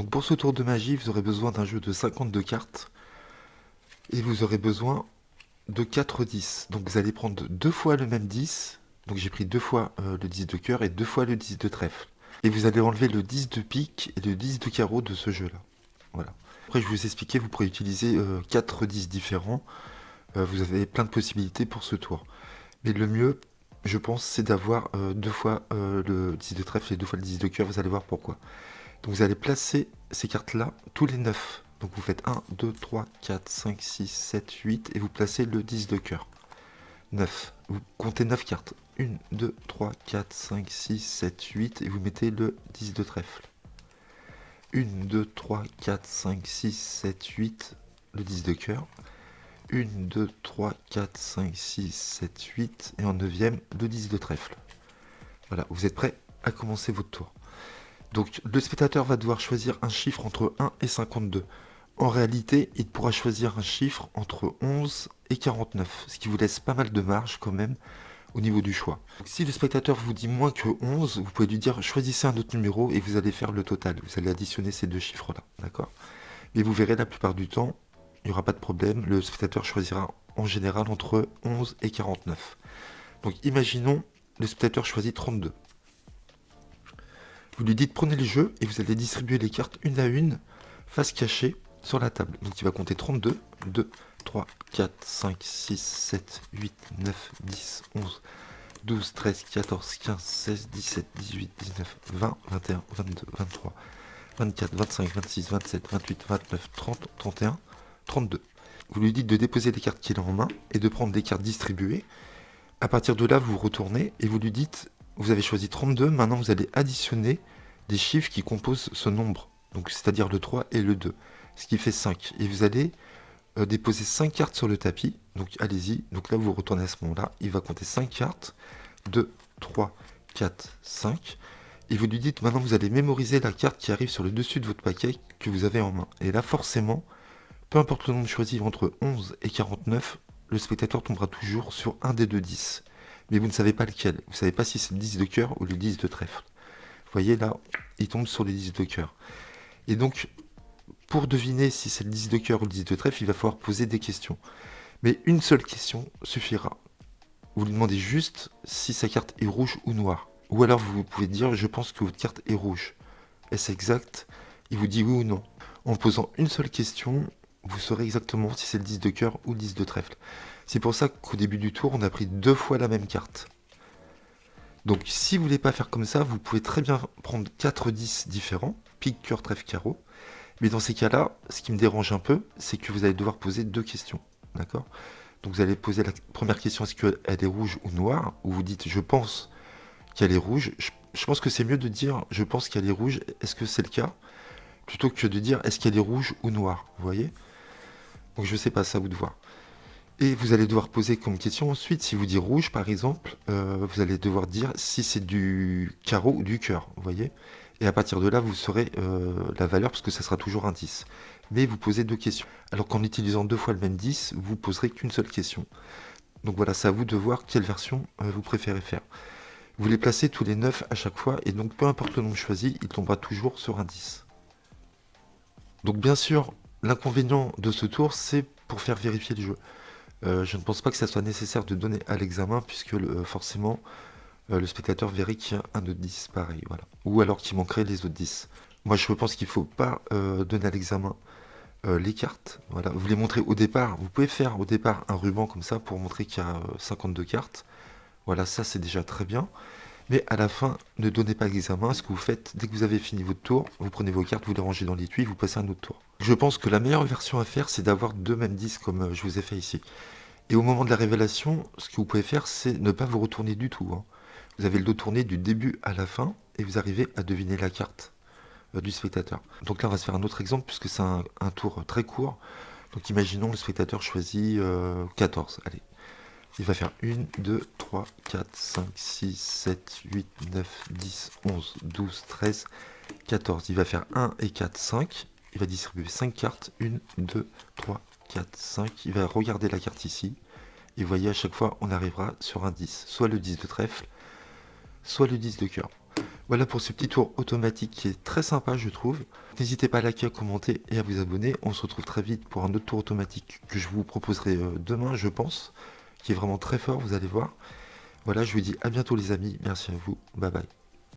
Donc pour ce tour de magie, vous aurez besoin d'un jeu de 52 cartes. Et vous aurez besoin de 4 10. Donc vous allez prendre deux fois le même 10. Donc j'ai pris deux fois le 10 de cœur et deux fois le 10 de trèfle. Et vous allez enlever le 10 de pique et le 10 de carreau de ce jeu-là. Voilà. Après je vais vous expliquer, vous pourrez utiliser 4 10 différents. Vous avez plein de possibilités pour ce tour. Mais le mieux, je pense, c'est d'avoir deux fois le 10 de trèfle et deux fois le 10 de cœur. Vous allez voir pourquoi. Donc vous allez placer ces cartes-là, tous les 9. Donc vous faites 1, 2, 3, 4, 5, 6, 7, 8 et vous placez le 10 de cœur. 9. Vous comptez 9 cartes. 1, 2, 3, 4, 5, 6, 7, 8 et vous mettez le 10 de trèfle. 1, 2, 3, 4, 5, 6, 7, 8, le 10 de cœur. 1, 2, 3, 4, 5, 6, 7, 8 et en 9e, le 10 de trèfle. Voilà, vous êtes prêts à commencer votre tour. Donc le spectateur va devoir choisir un chiffre entre 1 et 52. En réalité, il pourra choisir un chiffre entre 11 et 49, ce qui vous laisse pas mal de marge quand même au niveau du choix. Donc, si le spectateur vous dit moins que 11, vous pouvez lui dire choisissez un autre numéro et vous allez faire le total. Vous allez additionner ces deux chiffres-là, d'accord? Mais vous verrez la plupart du temps, il n'y aura pas de problème, le spectateur choisira en général entre 11 et 49. Donc imaginons, le spectateur choisit 32. Vous lui dites prenez le jeu et vous allez distribuer les cartes une à une, face cachée, sur la table. Donc il va compter 32, 2, 3, 4, 5, 6, 7, 8, 9, 10, 11, 12, 13, 14, 15, 16, 17, 18, 19, 20, 21, 22, 23, 24, 25, 26, 27, 28, 29, 30, 31, 32. Vous lui dites de déposer les cartes qu'il a en main et de prendre des cartes distribuées. À partir de là, vous retournez et vous lui dites vous avez choisi 32, maintenant vous allez additionner des chiffres qui composent ce nombre, donc c'est-à-dire le 3 et le 2, ce qui fait 5. Et vous allez déposer 5 cartes sur le tapis, donc allez-y, donc là vous retournez à ce moment-là, il va compter 5 cartes, 2, 3, 4, 5, et vous lui dites maintenant vous allez mémoriser la carte qui arrive sur le dessus de votre paquet que vous avez en main. Et là forcément, peu importe le nombre choisi entre 11 et 49, le spectateur tombera toujours sur un des deux 10. Mais vous ne savez pas lequel. Vous ne savez pas si c'est le 10 de cœur ou le 10 de trèfle. Vous voyez là, il tombe sur le 10 de cœur. Et donc, pour deviner si c'est le 10 de cœur ou le 10 de trèfle, il va falloir poser des questions. Mais une seule question suffira. Vous lui demandez juste si sa carte est rouge ou noire. Ou alors vous pouvez dire je pense que votre carte est rouge. Est-ce exact? Il vous dit oui ou non. En posant une seule question, vous saurez exactement si c'est le 10 de cœur ou le 10 de trèfle. C'est pour ça qu'au début du tour, on a pris deux fois la même carte. Donc si vous ne voulez pas faire comme ça, vous pouvez très bien prendre 4 10 différents, pique, cœur, trèfle, carreau. Mais dans ces cas-là, ce qui me dérange un peu, c'est que vous allez devoir poser deux questions. D'accord? Donc vous allez poser la première question, est-ce qu'elle est rouge ou noire? Ou vous dites, je pense qu'elle est rouge. Je pense que c'est mieux de dire, je pense qu'elle est rouge, est-ce que c'est le cas? Plutôt que de dire, est-ce qu'elle est rouge ou noire? Vous voyez? Donc je sais pas, ça à vous de voir. Et vous allez devoir poser comme question ensuite, si vous dites rouge par exemple, vous allez devoir dire si c'est du carreau ou du cœur, vous voyez. Et à partir de là, vous saurez la valeur, parce que ça sera toujours un 10. Mais vous posez deux questions. Alors qu'en utilisant deux fois le même 10, vous poserez qu'une seule question. Donc voilà, c'est à vous de voir quelle version vous préférez faire. Vous les placez tous les 9 à chaque fois, et donc peu importe le nombre choisi, il tombera toujours sur un 10. Donc bien sûr, l'inconvénient de ce tour, c'est pour faire vérifier le jeu. Je ne pense pas que ça soit nécessaire de donner à l'examen, puisque forcément, le spectateur verrait qu'il y a un autre 10 pareil, voilà. Ou alors qu'il manquerait les autres 10. Moi, je pense qu'il ne faut pas donner à l'examen les cartes. Voilà. Vous les montrez au départ. Vous pouvez faire au départ un ruban comme ça pour montrer qu'il y a 52 cartes. Voilà, ça c'est déjà très bien. Mais à la fin, ne donnez pas l'examen. Ce que vous faites, dès que vous avez fini votre tour, vous prenez vos cartes, vous les rangez dans l'étui, vous passez à un autre tour. Je pense que la meilleure version à faire, c'est d'avoir deux mêmes 10 comme je vous ai fait ici. Et au moment de la révélation, ce que vous pouvez faire, c'est ne pas vous retourner du tout, hein. Vous avez le dos tourné du début à la fin et vous arrivez à deviner la carte du spectateur. Donc là, on va se faire un autre exemple puisque c'est un tour très court. Donc imaginons le spectateur choisit 14. Allez, il va faire 1, 2, 3, 4, 5, 6, 7, 8, 9, 10, 11, 12, 13, 14. Il va faire 1 et 4, 5. Il va distribuer 5 cartes. 1, 2, 3, 4, 5. Il va regarder la carte ici. Et vous voyez, à chaque fois, on arrivera sur un 10. Soit le 10 de trèfle, soit le 10 de cœur. Voilà pour ce petit tour automatique qui est très sympa, je trouve. N'hésitez pas à liker, à commenter et à vous abonner. On se retrouve très vite pour un autre tour automatique que je vous proposerai demain, je pense, qui est vraiment très fort, vous allez voir. Voilà, je vous dis à bientôt les amis. Merci à vous. Bye bye.